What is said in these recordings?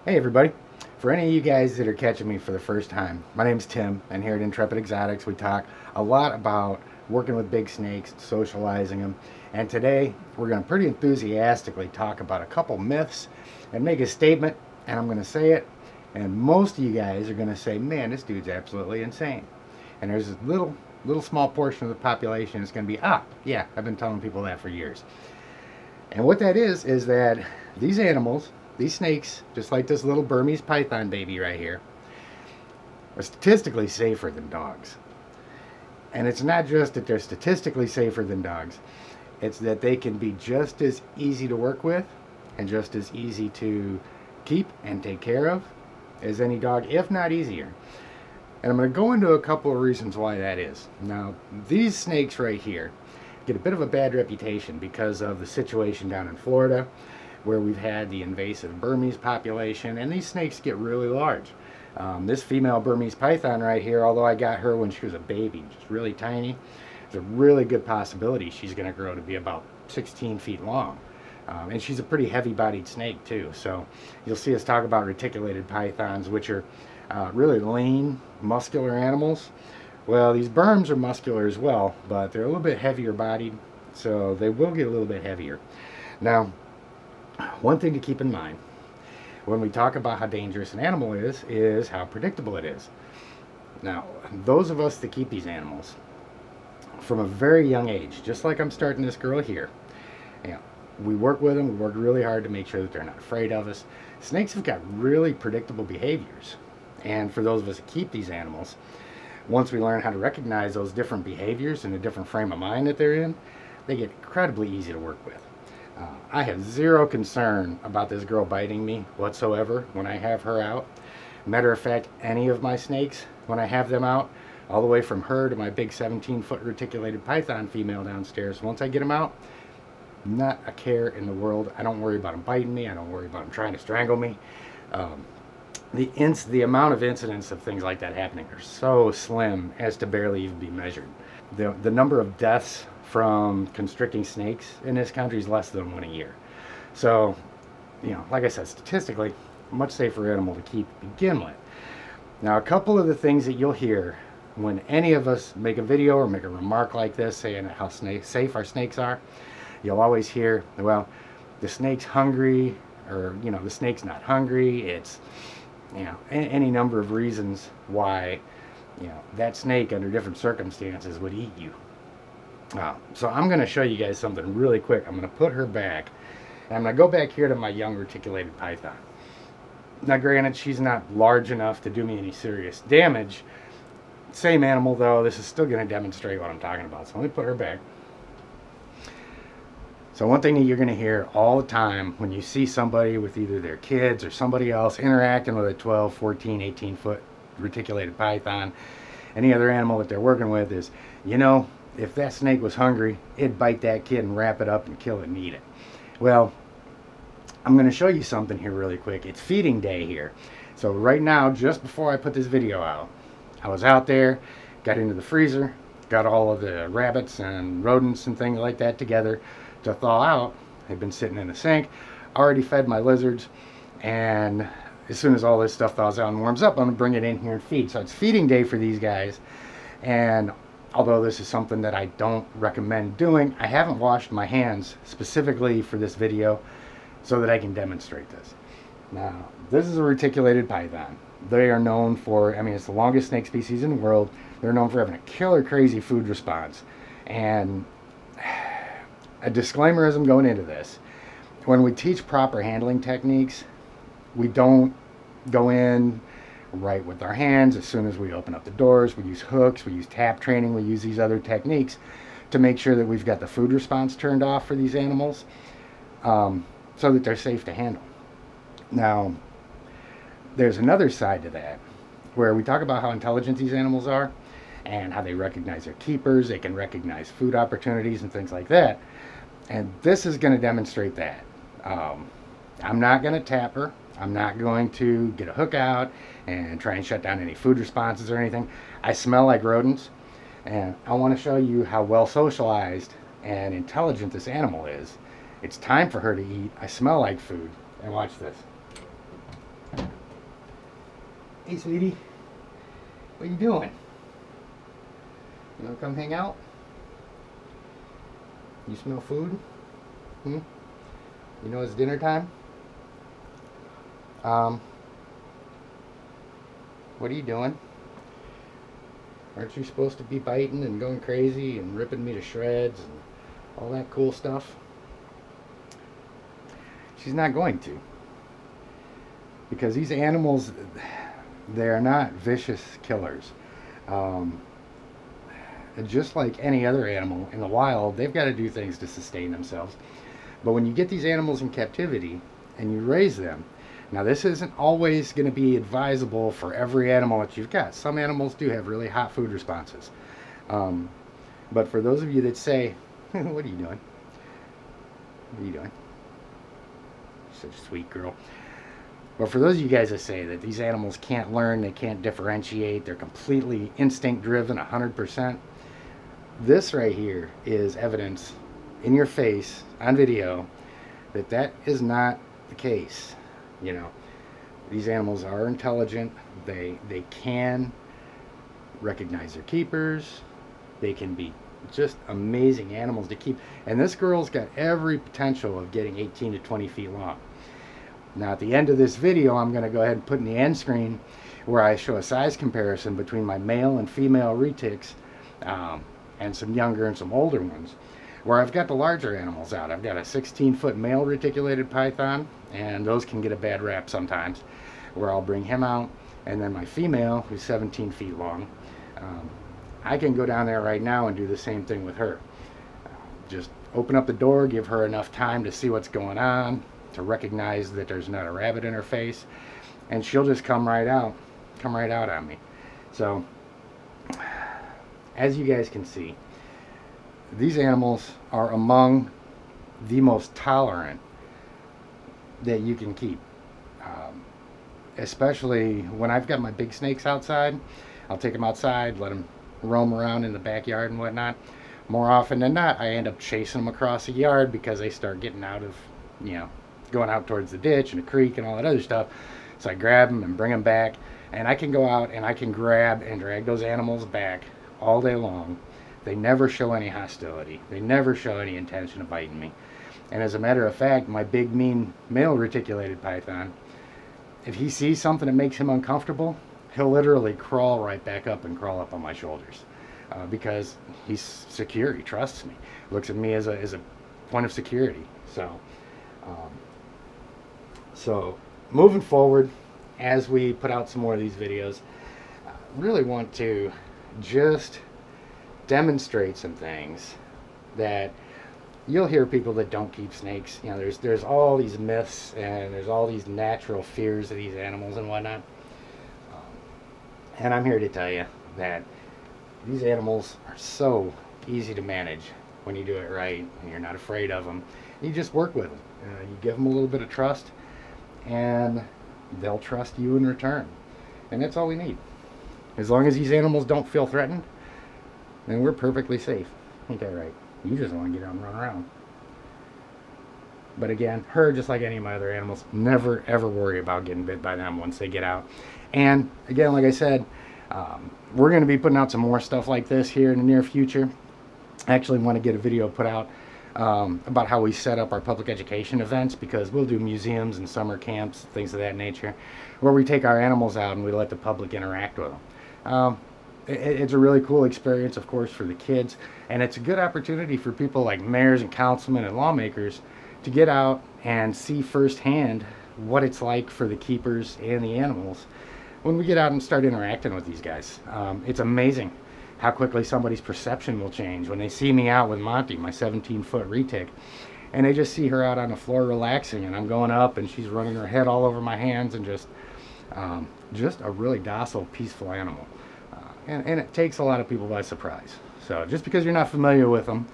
Hey everybody. For any of you guys that are catching me for the first time, my name's Tim, and here at Intrepid Exotics we talk a lot about working with big snakes, socializing them, and today we're going to pretty enthusiastically talk about a couple myths and make a statement, and I'm going to say it, and most of you guys are going to say, man, this dude's absolutely insane. And there's a little small portion of the population that's going to be, yeah, I've been telling people that for years. And what that is that these animals, these snakes, just like this little Burmese python baby right here, are statistically safer than dogs. And it's not just that they're statistically safer than dogs, it's that they can be just as easy to work with and just as easy to keep and take care of as any dog, if not easier. And I'm going to go into a couple of reasons why that is. Now, these snakes right here get a bit of a bad reputation because of the situation down in Florida, where we've had the invasive Burmese population, and these snakes get really large. This female Burmese python right here, although I got her when she was a baby, just really tiny, there's a really good possibility she's going to grow to be about 16 feet long. And she's a pretty heavy-bodied snake too. So you'll see us talk about reticulated pythons, which are really lean, muscular animals. Well, these Burms are muscular as well, but they're a little bit heavier bodied, so they will get a little bit heavier. Now, one thing to keep in mind when we talk about how dangerous an animal is how predictable it is. Now, those of us that keep these animals from a very young age, just like I'm starting this girl here, we work with them, we work really hard to make sure that they're not afraid of us. Snakes have got really predictable behaviors. And for those of us that keep these animals, once we learn how to recognize those different behaviors and the different frame of mind that they're in, they get incredibly easy to work with. I have zero concern about this girl biting me whatsoever when I have her out. Matter of fact, any of my snakes, when I have them out, all the way from her to my big 17-foot reticulated python female downstairs, once I get them out, not a care in the world. I don't worry about them biting me. I don't worry about them trying to strangle me. The amount of incidents of things like that happening are so slim as to barely even be measured. The number of deaths from constricting snakes in this country is less than one a year. So, like I said, statistically, much safer animal to keep to begin with. Now, a couple of the things that you'll hear when any of us make a video or make a remark like this, saying how safe our snakes are, you'll always hear, well, the snake's hungry, or, the snake's not hungry. It's, any number of reasons why, that snake under different circumstances would eat you. So I'm going to show you guys something really quick. I'm going to put her back, and I'm going to go back here to my young reticulated python. Now, granted, she's not large enough to do me any serious damage. Same animal, though. This is still going to demonstrate what I'm talking about. So let me put her back. So one thing that you're going to hear all the time when you see somebody with either their kids or somebody else interacting with a 12, 14, 18-foot reticulated python, any other animal that they're working with is, if that snake was hungry, it'd bite that kid and wrap it up and kill it and eat it. Well, I'm going to show you something here really quick. It's feeding day here. So right now, just before I put this video out, I was out there, got into the freezer, got all of the rabbits and rodents and things like that together to thaw out. They've been sitting in the sink, already fed my lizards, and as soon as all this stuff thaws out and warms up, I'm going to bring it in here and feed. So it's feeding day for these guys, and although this is something that I don't recommend doing, I haven't washed my hands specifically for this video so that I can demonstrate this. Now, this is a reticulated python. They are known for, it's the longest snake species in the world. They're known for having a killer crazy food response. And a disclaimer as I'm going into this, when we teach proper handling techniques, we don't go in right with our hands as soon as we open up the doors. We use hooks, we use tap training, we use these other techniques to make sure that we've got the food response turned off for these animals, so that they're safe to handle. Now, there's another side to that where we talk about how intelligent these animals are and how they recognize their keepers, they can recognize food opportunities and things like that. And this is going to demonstrate that. I'm not going to tap her. I'm not going to get a hook out and try and shut down any food responses or anything. I smell like rodents, and I want to show you how well socialized and intelligent this animal is. It's time for her to eat. I smell like food. And watch this. Hey, sweetie. What are you doing? You want to come hang out? You smell food? Hmm? You know it's dinner time? What are you doing? Aren't you supposed to be biting and going crazy and ripping me to shreds and all that cool stuff? She's not going to. Because these animals, they are not vicious killers. Just like any other animal in the wild, they've got to do things to sustain themselves. But when you get these animals in captivity and you raise them, now this isn't always going to be advisable for every animal that you've got. Some animals do have really hot food responses. But for those of you that say, what are you doing? What are you doing? Such a sweet girl. But for those of you guys that say that these animals can't learn, they can't differentiate, they're completely instinct driven 100%, this right here is evidence in your face on video that that is not the case. You know, these animals are intelligent. They can recognize their keepers. They can be just amazing animals to keep. And this girl's got every potential of getting 18 to 20 feet long. Now at the end of this video, I'm going to go ahead and put in the end screen where I show a size comparison between my male and female retics, and some younger and some older ones, where I've got the larger animals out. I've got a 16-foot male reticulated python, and those can get a bad rap sometimes, where I'll bring him out, and then my female, who's 17 feet long, I can go down there right now and do the same thing with her. Just open up the door, give her enough time to see what's going on, to recognize that there's not a rabbit in her face, and she'll just come right out on me. So as you guys can see, these animals are among the most tolerant that you can keep. Especially when I've got my big snakes outside, I'll take them outside, let them roam around in the backyard and whatnot. More often than not, I end up chasing them across the yard because they start getting out of, going out towards the ditch and the creek and all that other stuff. So I grab them and bring them back, and I can go out and I can grab and drag those animals back all day long. They never show any hostility. They never show any intention of biting me. And as a matter of fact, my big mean male reticulated python, if he sees something that makes him uncomfortable, he'll literally crawl right back up and crawl up on my shoulders, because he's secure. He trusts me. Looks at me as a point of security. So moving forward, as we put out some more of these videos, I really want to just demonstrate some things that you'll hear people that don't keep snakes. There's all these myths and there's all these natural fears of these animals and whatnot. And I'm here to tell you that these animals are so easy to manage when you do it right and you're not afraid of them. You just work with them. You give them a little bit of trust, and they'll trust you in return. And that's all we need. As long as these animals don't feel threatened, then we're perfectly safe. Ain't that right? You just want to get out and run around. But again, her, just like any of my other animals, never ever worry about getting bit by them once they get out. And again, like I said, we're going to be putting out some more stuff like this here in the near future. I actually want to get a video put out about how we set up our public education events, because we'll do museums and summer camps, things of that nature, where we take our animals out and we let the public interact with them. It's a really cool experience, of course, for the kids, and it's a good opportunity for people like mayors and councilmen and lawmakers to get out and see firsthand what it's like for the keepers and the animals when we get out and start interacting with these guys. It's amazing how quickly somebody's perception will change when they see me out with Monty, my 17-foot retic, and they just see her out on the floor relaxing, and I'm going up and she's running her head all over my hands, and just a really docile, peaceful animal. And it takes a lot of people by surprise. So just because you're not familiar with them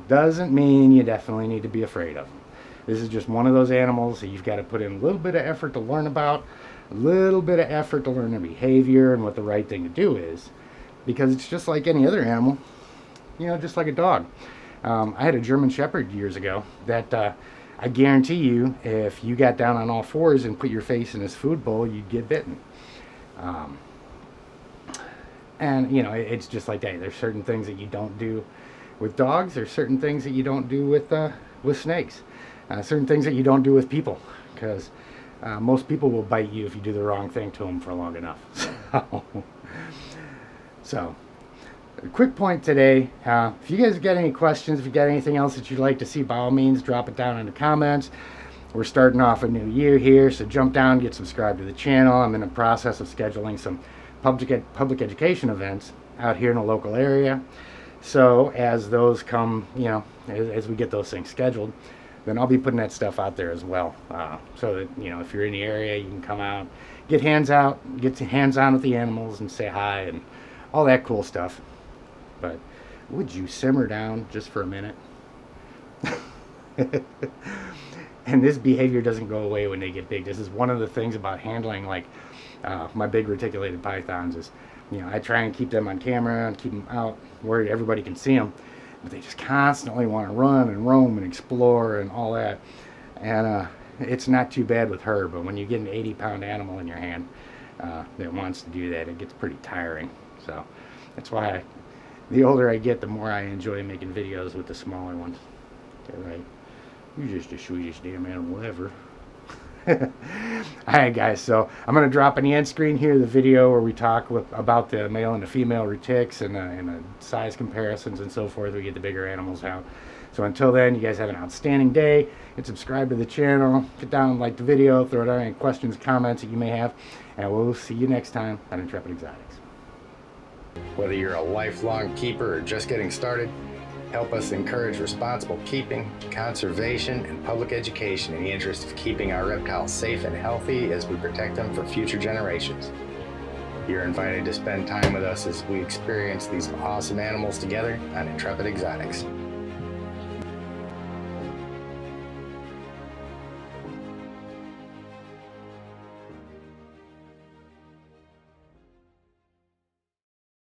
doesn't mean you definitely need to be afraid of them. This is just one of those animals that you've got to put in a little bit of effort to learn about, a little bit of effort to learn their behavior and what the right thing to do is, because it's just like any other animal, just like a dog. I had a German Shepherd years ago that I guarantee you, if you got down on all fours and put your face in his food bowl, you'd get bitten. Um, and you know, it's just like that. There's certain things that you don't do with dogs. There's certain things that you don't do with snakes. Certain things that you don't do with people, because most people will bite you if you do the wrong thing to them for long enough. So a quick point today. If you guys got any questions, if you got anything else that you'd like to see, by all means, drop it down in the comments. We're starting off a new year here, so jump down, get subscribed to the channel. I'm in the process of scheduling some public education events out here in the local area. So as those come, you know, as we get those things scheduled, then I'll be putting that stuff out there as well. So that, you know, if you're in the area, you can come out, get hands out, get your hands on with the animals and say hi and all that cool stuff. But would you simmer down just for a minute? And this behavior doesn't go away when they get big. This is one of the things about handling, like, my big reticulated pythons is, you know, I try and keep them on camera and keep them out where everybody can see them, but they just constantly want to run and roam and explore and all that. And it's not too bad with her, but when you get an 80-pound animal in your hand that wants to do that, it gets pretty tiring. So that's why the older I get, the more I enjoy making videos with the smaller ones. They're right. You're just the sweetest damn animal ever. Alright guys, so I'm going to drop on the end screen here the video where we talk about the male and the female retics and the size comparisons and so forth. We get the bigger animals out. So until then, you guys have an outstanding day. And subscribe to the channel. Get down and like the video. Throw down any questions, comments that you may have. And we'll see you next time on Intrepid Exotics. Whether you're a lifelong keeper or just getting started, help us encourage responsible keeping, conservation, and public education in the interest of keeping our reptiles safe and healthy as we protect them for future generations. You're invited to spend time with us as we experience these awesome animals together on Intrepid Exotics.